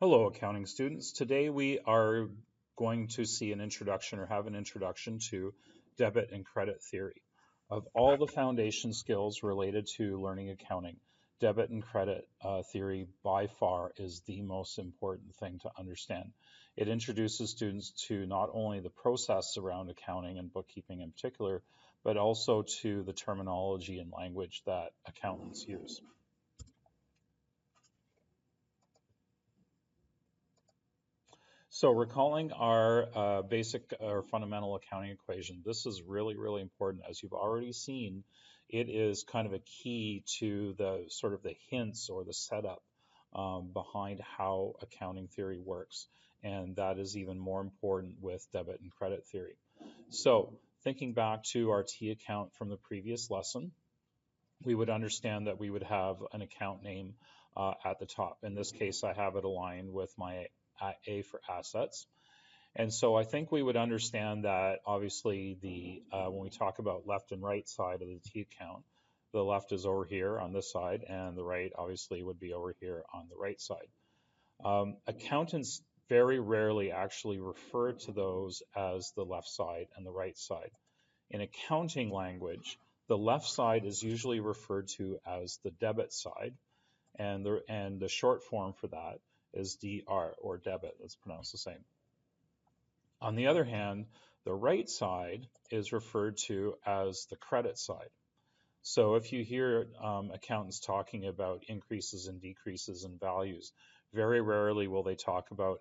Hello, accounting students. Today we are going to see an introduction or have an introduction to debit and credit theory. Of all the foundation skills related to learning accounting, debit and credit theory by far is the most important thing to understand. It introduces students to not only the process around accounting and bookkeeping in particular, but also to the terminology and language that accountants use. So recalling our basic or fundamental accounting equation, this is really, really important. As you've already seen, it is kind of a key to the sort of the hints or the setup behind how accounting theory works. And that is even more important with debit and credit theory. So thinking back to our T account from the previous lesson, we would understand that we would have an account name at the top. In this case, I have it aligned with my A for assets. And so I think we would understand that obviously the when we talk about left and right side of the T account, the left is over here on this side, and the right obviously would be over here on the right side. Accountants very rarely actually refer to those as the left side and the right side. In accounting language, the left side is usually referred to as the debit side, and the short form for that is DR or debit. It's pronounced the same. On the other hand, the right side is referred to as the credit side. So if you hear accountants talking about increases and decreases in values, very rarely will they talk about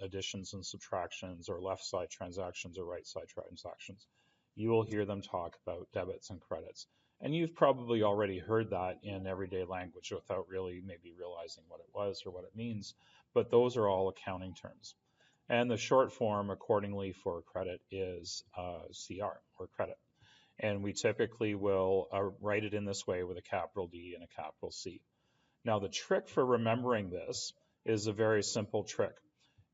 additions and subtractions or left side transactions or right side transactions. You will hear them talk about debits and credits. And you've probably already heard that in everyday language without really maybe realizing what it was or what it means, but those are all accounting terms. And the short form accordingly for credit is CR or credit. And we typically will write it in this way with a capital D and a capital C. Now, the trick for remembering this is a very simple trick.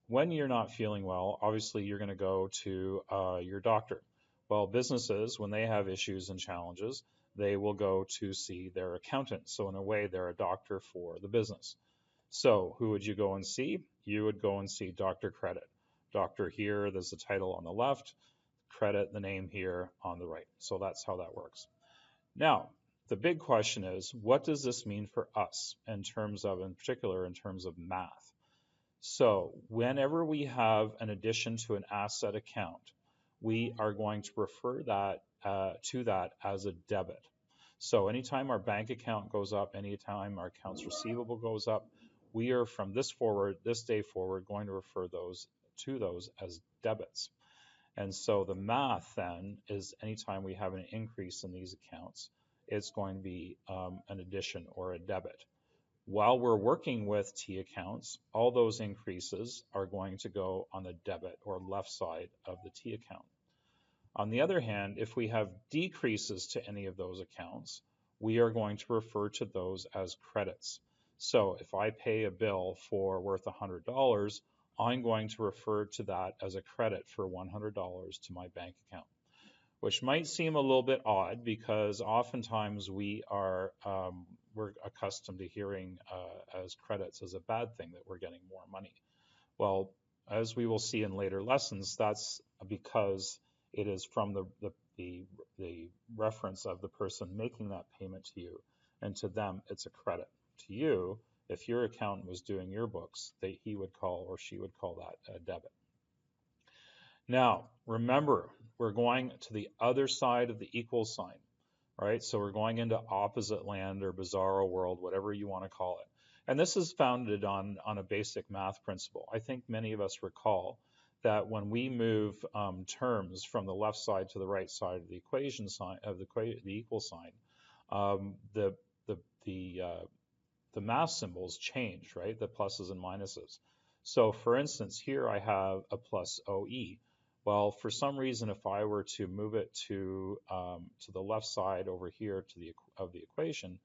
When you're not feeling well, obviously you're going to go to your doctor. Well, businesses, when they have issues and challenges, they will go to see their accountant. So in a way, they're a doctor for the business. So who would you go and see? You would go and see Dr. Credit. Doctor here, there's the title on the left, credit, the name here on the right. So that's how that works. Now, the big question is, what does this mean for us in terms of, in particular, in terms of math? So whenever we have an addition to an asset account, we are going to refer that to that as a debit. So anytime our bank account goes up, anytime our accounts receivable goes up, we are from this day forward, going to refer to those as debits. And so the math then is anytime we have an increase in these accounts, it's going to be an addition or a debit. While we're working with T accounts, all those increases are going to go on the debit or left side of the T account. On the other hand, if we have decreases to any of those accounts, we are going to refer to those as credits. So if I pay a bill for worth $100, I'm going to refer to that as a credit for $100 to my bank account, which might seem a little bit odd because oftentimes we're accustomed to hearing as credits as a bad thing that we're getting more money. Well, as we will see in later lessons, that's because it is from the reference of the person making that payment to you, and to them it's a credit. To you, if your accountant was doing your books, he would call or she would call that a debit. Now, remember, we're going to the other side of the equal sign, right? So we're going into opposite land or bizarro world, whatever you want to call it. And this is founded on a basic math principle. I think many of us recall that when we move terms from the left side to the right side of the equation sign of the equal sign, the math symbols change, right? The pluses and minuses. So for instance, here I have a plus OE. Well, for some reason, if I were to move it to the left side over here of the equation,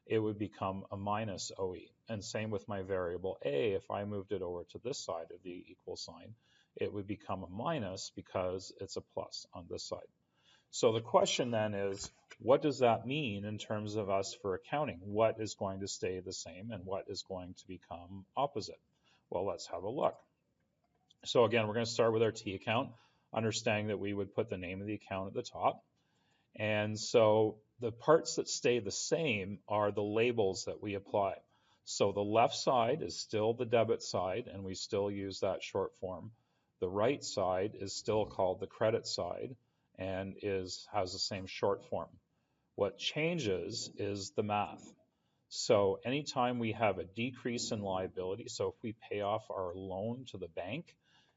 it would become a minus OE. And same with my variable A, if I moved it over to this side of the equal sign, it would become a minus because it's a plus on this side. So the question then is, what does that mean in terms of us for accounting? What is going to stay the same and what is going to become opposite? Well, let's have a look. So again, we're going to start with our T account, understanding that we would put the name of the account at the top. And so the parts that stay the same are the labels that we apply. So the left side is still the debit side, and we still use that short form. The right side is still called the credit side and has the same short form. What changes is the math. So anytime we have a decrease in liability, so if we pay off our loan to the bank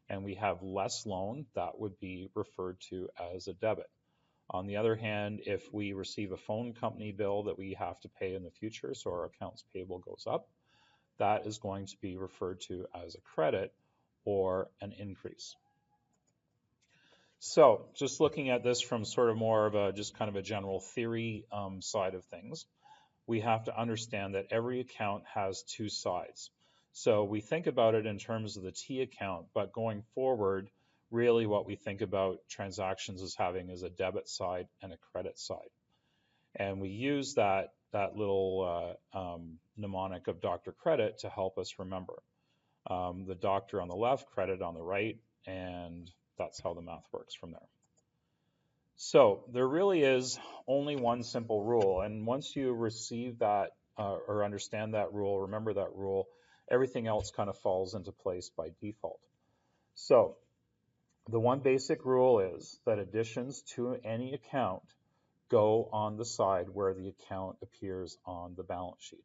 and we have less loan, that would be referred to as a debit. On the other hand, if we receive a phone company bill that we have to pay in the future, so our accounts payable goes up, that is going to be referred to as a credit or an increase. So just looking at this from sort of more of a just kind of a general theory side of things, we have to understand that every account has two sides. So we think about it in terms of the T account, but going forward, really what we think about transactions as having is a debit side and a credit side. And we use that little mnemonic of Dr. Credit to help us remember. The doctor on the left, credit on the right, and that's how the math works from there. So there really is only one simple rule. And once you receive that or understand that rule, remember that rule, everything else kind of falls into place by default. So the one basic rule is that additions to any account go on the side where the account appears on the balance sheet.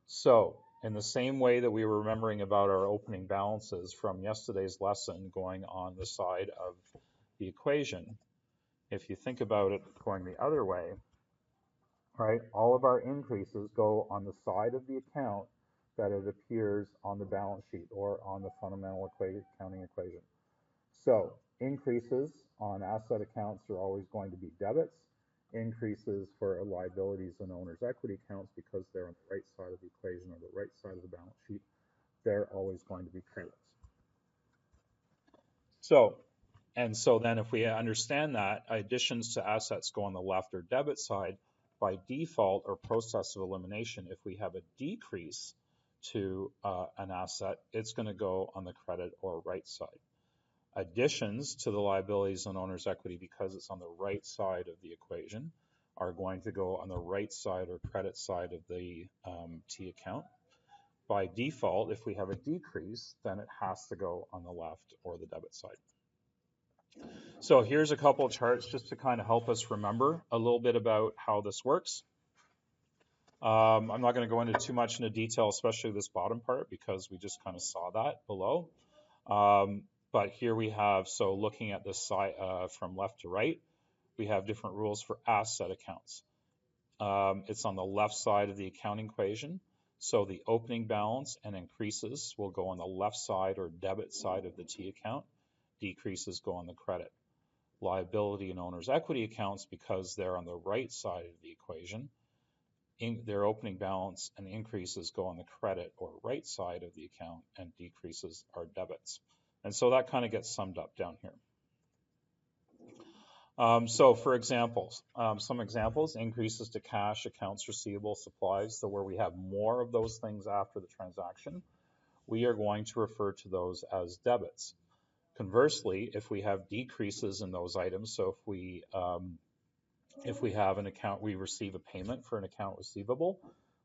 So in the same way that we were remembering about our opening balances from yesterday's lesson going on the side of the equation, if you think about it going the other way, right, all of our increases go on the side of the account that it appears on the balance sheet or on the fundamental accounting equation. So increases on asset accounts are always going to be debits. Increases for liabilities and owner's equity accounts, because they're on the right side of the equation or the right side of the balance sheet, they're always going to be credits. So then if we understand that additions to assets go on the left or debit side, by default or process of elimination, if we have a decrease to an asset, it's going to go on the credit or right side. Additions to the liabilities and owner's equity, because it's on the right side of the equation, are going to go on the right side or credit side of the T account. By default, if we have a decrease, then it has to go on the left or the debit side. So here's a couple of charts just to kind of help us remember a little bit about how this works. I'm not going to go into too much into detail, especially this bottom part, because we just kind of saw that below. But here we have, so looking at this side from left to right, we have different rules for asset accounts. It's on the left side of the accounting equation. So the opening balance and increases will go on the left side or debit side of the T account. Decreases go on the credit. Liability and owner's equity accounts, because they're on the right side of the equation, their opening balance and increases go on the credit or right side of the account, and decreases are debits. And so that kind of gets summed up down here. So for examples, some examples, increases to cash, accounts receivable, supplies, so where we have more of those things after the transaction, we are going to refer to those as debits. Conversely, if we have decreases in those items, so if we have an account, we receive a payment for an account receivable,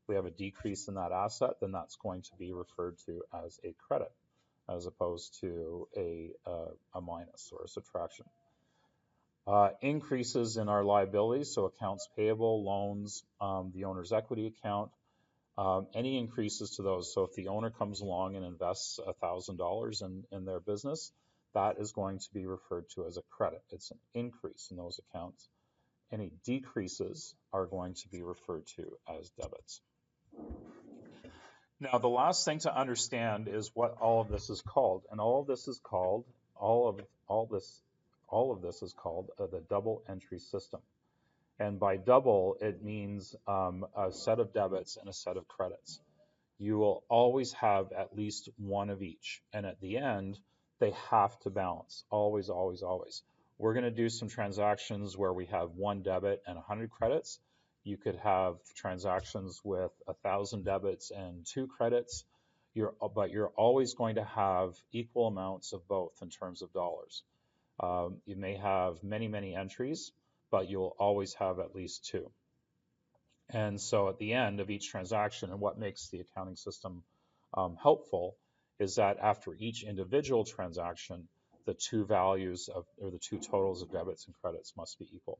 we have a decrease in that asset, then that's going to be referred to as a credit, as opposed to a minus or a subtraction. Increases in our liabilities, so accounts payable, loans, the owner's equity account, any increases to those. So if the owner comes along and invests $1,000 in their business, that is going to be referred to as a credit. It's an increase in those accounts. Any decreases are going to be referred to as debits. Now, the last thing to understand is what all of this is called, and all of this is called the double entry system. And by double, it means a set of debits and a set of credits. You will always have at least one of each, and at the end, they have to balance, always, always, always. We're going to do some transactions where we have one debit and 100 credits. You could have transactions with 1,000 debits and 2 credits. but you're always going to have equal amounts of both in terms of dollars. You may have many, many entries, but you'll always have at least two. And so at the end of each transaction, and what makes the accounting system helpful is that after each individual transaction, the two values of, or the two totals of debits and credits must be equal.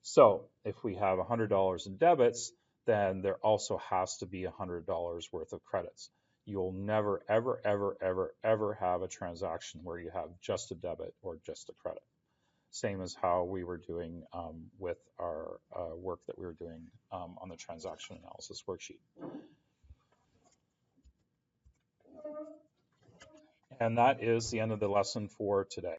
So if we have $100 in debits, then there also has to be $100 worth of credits. You'll never, ever, ever, ever, ever have a transaction where you have just a debit or just a credit. Same as how we were doing with our work that we were doing on the transaction analysis worksheet. And that is the end of the lesson for today.